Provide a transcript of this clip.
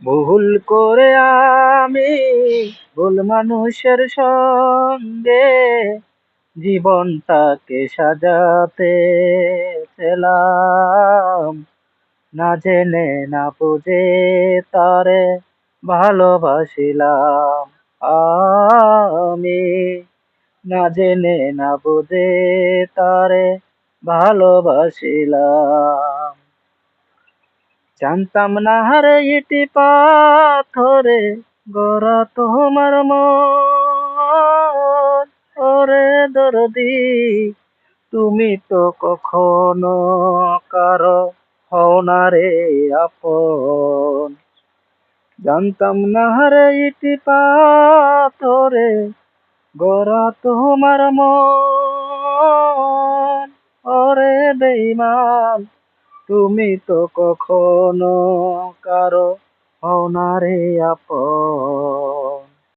ভুল করে আমি ভুল মানুষের সঙ্গে জীবনটাকে সাজাতে ছিলাম, না জেনে না বুঝে তারে ভালোবাসিলাম আমি, না জেনে না বুঝে তারে ভালোবাসিলাম। জানতাম না হারে ইটি পাথরে গড়া তোমার মন, ওরে দরদি তুমি তো কখনো কারো হও না রে আপন। জানতাম না হারে ইটি পাথরে গড়া তোমার মন, ওরে বেঈমান তুমি তো কখনো কারো হও না রে আপন।